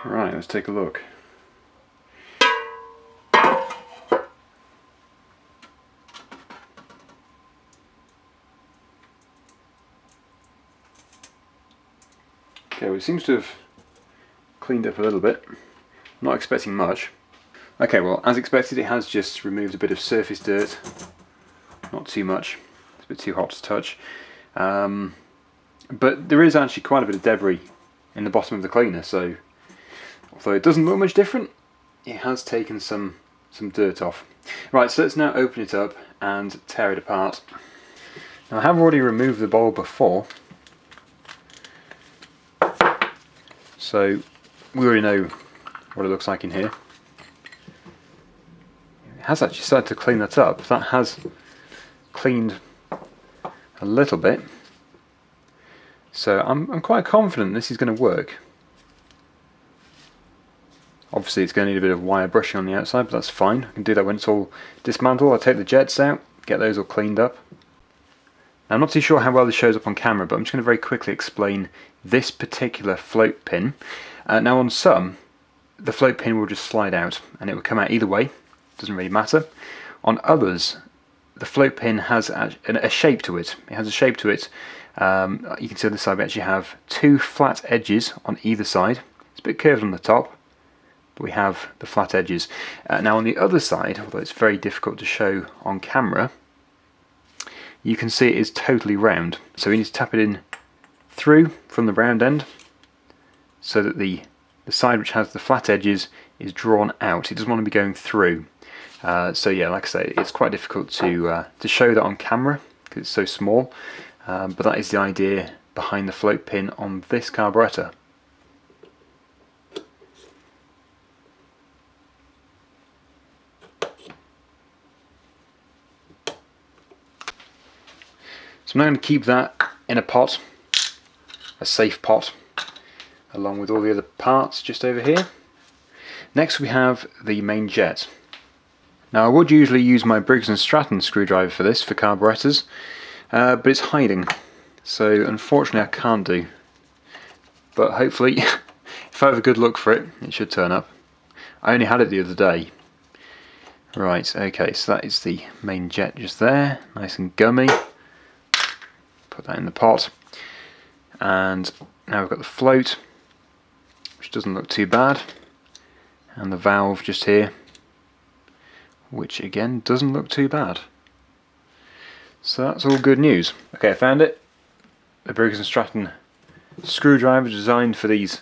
Right, let's take a look. Okay, well, it seems to have cleaned up a little bit. Not expecting much. Okay, well, as expected, it has just removed a bit of surface dirt. Not too much. It's a bit too hot to touch. But there is actually quite a bit of debris in the bottom of the cleaner, so although it doesn't look much different, it has taken some dirt off. Right, so let's now open it up and tear it apart. Now, I have already removed the bowl before, so we already know what it looks like in here. It has actually started to clean that up. That has cleaned a little bit, so I'm quite confident this is going to work. Obviously it's going to need a bit of wire brushing on the outside, but that's fine. I can do that when it's all dismantled. I'll take the jets out, get those all cleaned up. Now, I'm not too sure how well this shows up on camera, but I'm just going to very quickly explain this particular float pin. Now on some, the float pin will just slide out and it will come out either way. Doesn't really matter. On others, the float pin has a shape to it. It has a shape to it. You can see on this side we actually have two flat edges on either side. It's a bit curved on the top, but we have the flat edges. Now on the other side, although it's very difficult to show on camera, you can see it is totally round. So we need to tap it in through from the round end so that the side which has the flat edges is drawn out. It doesn't want to be going through. So yeah, like I say, it's quite difficult to show that on camera because it's so small, but that is the idea behind the float pin on this carburettor. So I'm now going to keep that in a pot, a safe pot, along with all the other parts just over here. Next we have the main jet. Now I would usually use my Briggs & Stratton screwdriver for this, for carburettors, but it's hiding, so unfortunately I can't do. But hopefully, if I have a good look for it, it should turn up. I only had it the other day. Right, okay, so that is the main jet just there, nice and gummy. Put that in the pot, and now we've got the float, which doesn't look too bad, and the valve just here, which again doesn't look too bad. So that's all good news. Okay, I found it. The Briggs & Stratton screwdriver designed for these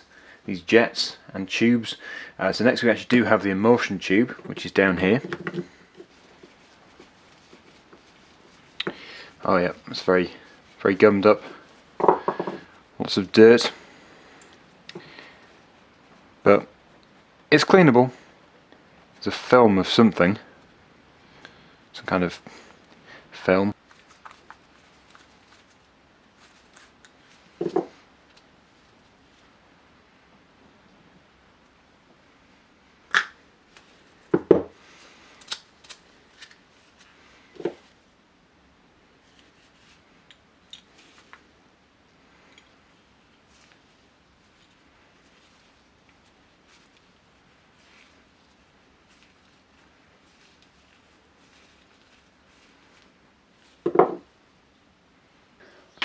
jets and tubes. So next we actually do have the Emulsion Tube, which is down here. Oh yeah, it's very gummed up, lots of dirt, but it's cleanable. It's a film of something, some kind of film.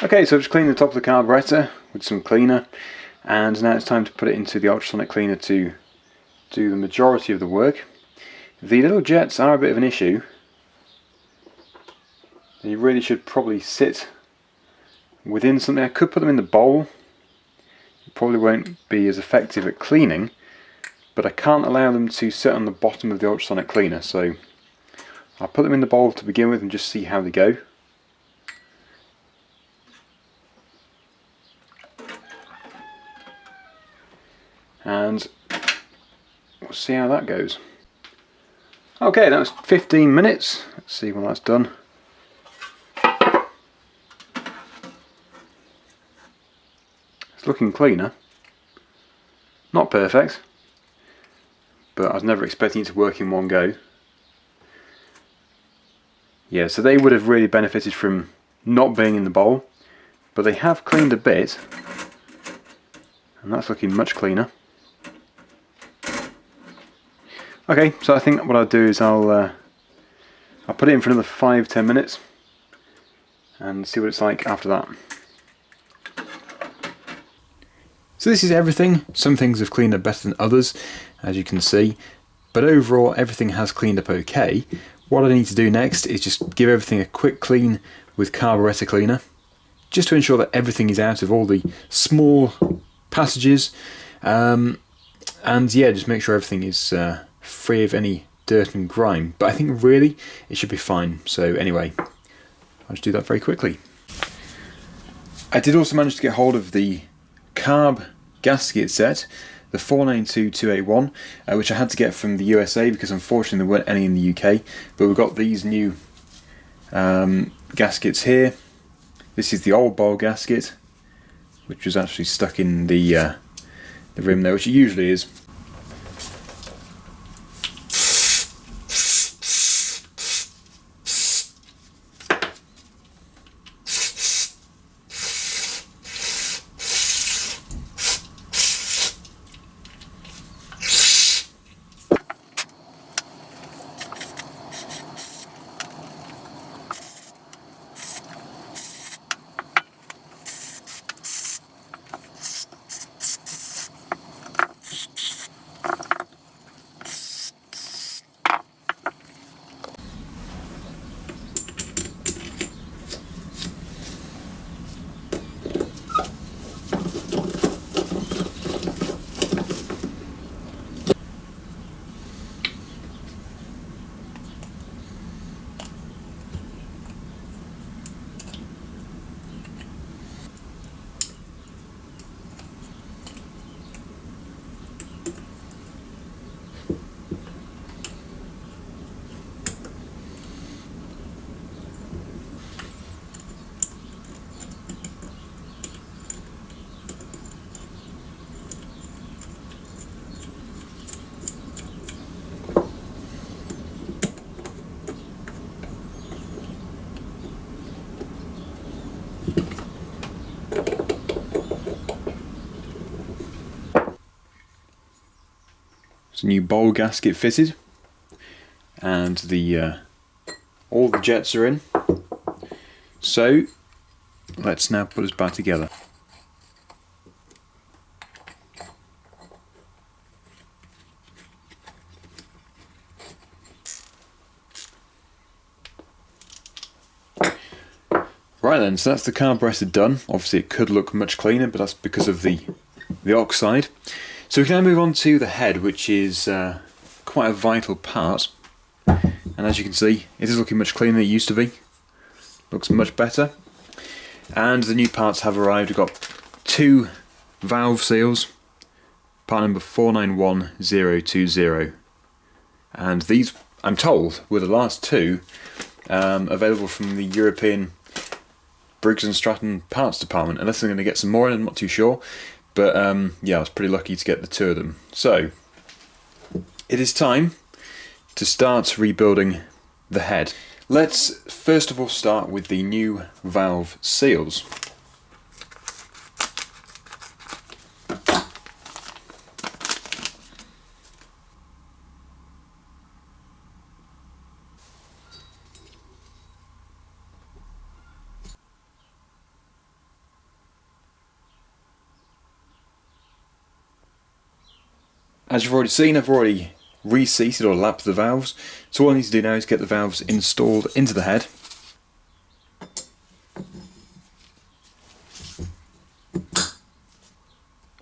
Okay, so I've just cleaned the top of the carburettor with some cleaner, and now it's time to put it into the ultrasonic cleaner to do the majority of the work. The little jets are a bit of an issue. You really should probably sit within something. I could put them in the bowl. It probably won't be as effective at cleaning, but I can't allow them to sit on the bottom of the ultrasonic cleaner, so I'll put them in the bowl to begin with and just see how they go. And we'll see how that goes. Okay, that was 15 minutes. Let's see when that's done. It's looking cleaner. Not perfect, but I was never expecting it to work in one go. Yeah, so they would have really benefited from not being in the bowl, but they have cleaned a bit, and that's looking much cleaner. Okay, so I think what I'll do is I'll put it in for another 5-10 minutes and see what it's like after that. So this is everything. Some things have cleaned up better than others, as you can see, but overall everything has cleaned up okay. What I need to do next is just give everything a quick clean with carburetor cleaner, just to ensure that everything is out of all the small passages, and yeah, just make sure everything is free of any dirt and grime. But I think really it should be fine. So anyway, I'll just do that very quickly. I did also manage to get hold of the Carb gasket set, the 492281, which I had to get from the USA because unfortunately there weren't any in the UK. But we've got these new gaskets here. This is the old bowl gasket, which was actually stuck in the rim there, which it usually is. It's a new bowl gasket fitted, and the all the jets are in. So let's now put us back together. Right then, so that's the carburetor done. Obviously it could look much cleaner, but that's because of the oxide. So we can now move on to the head, which is quite a vital part. And as you can see, it is looking much cleaner than it used to be. Looks much better. And the new parts have arrived. We've got 2 valve seals, part number 491020. And these, I'm told, were the last 2 available from the European Briggs & Stratton parts department. Unless I'm going to get some more in, I'm not too sure. But yeah, I was pretty lucky to get the 2 of them. So, it is time to start rebuilding the head. Let's first of all start with the new valve seals. As you've already seen, I've already reseated or lapped the valves, so all I need to do now is get the valves installed into the head.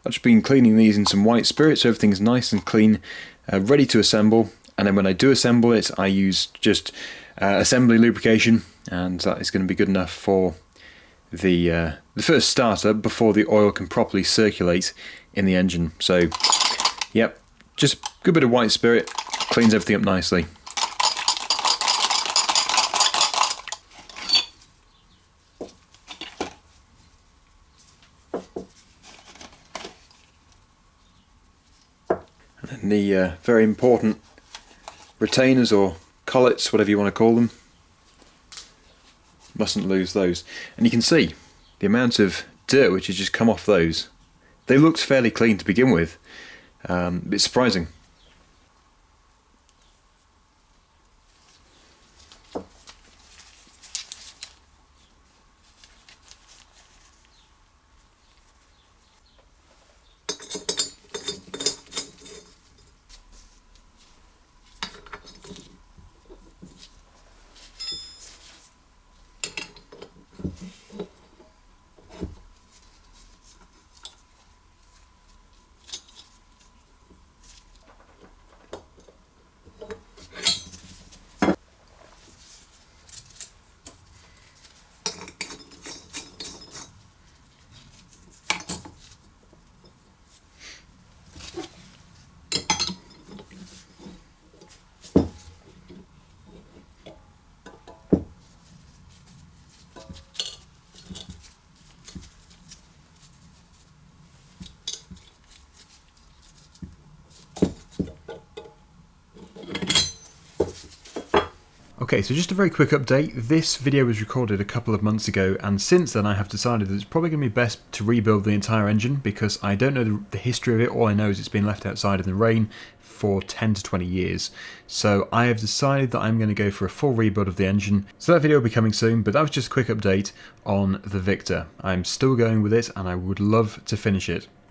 I've just been cleaning these in some white spirit so everything's nice and clean, ready to assemble, and then when I do assemble it I use just assembly lubrication, and that is going to be good enough for the first starter before the oil can properly circulate in the engine. So yep, just a good bit of white spirit, cleans everything up nicely. And then the very important retainers or collets, whatever you want to call them, mustn't lose those. And you can see the amount of dirt which has just come off those. They looked fairly clean to begin with. A bit surprising. Okay, so just a very quick update. This video was recorded a couple of months ago, and since then I have decided that it's probably going to be best to rebuild the entire engine because I don't know the history of it. All I know is it's been left outside in the rain for 10 to 20 years. So I have decided that I'm going to go for a full rebuild of the engine. So that video will be coming soon, but that was just a quick update on the Victa. I'm still going with it and I would love to finish it.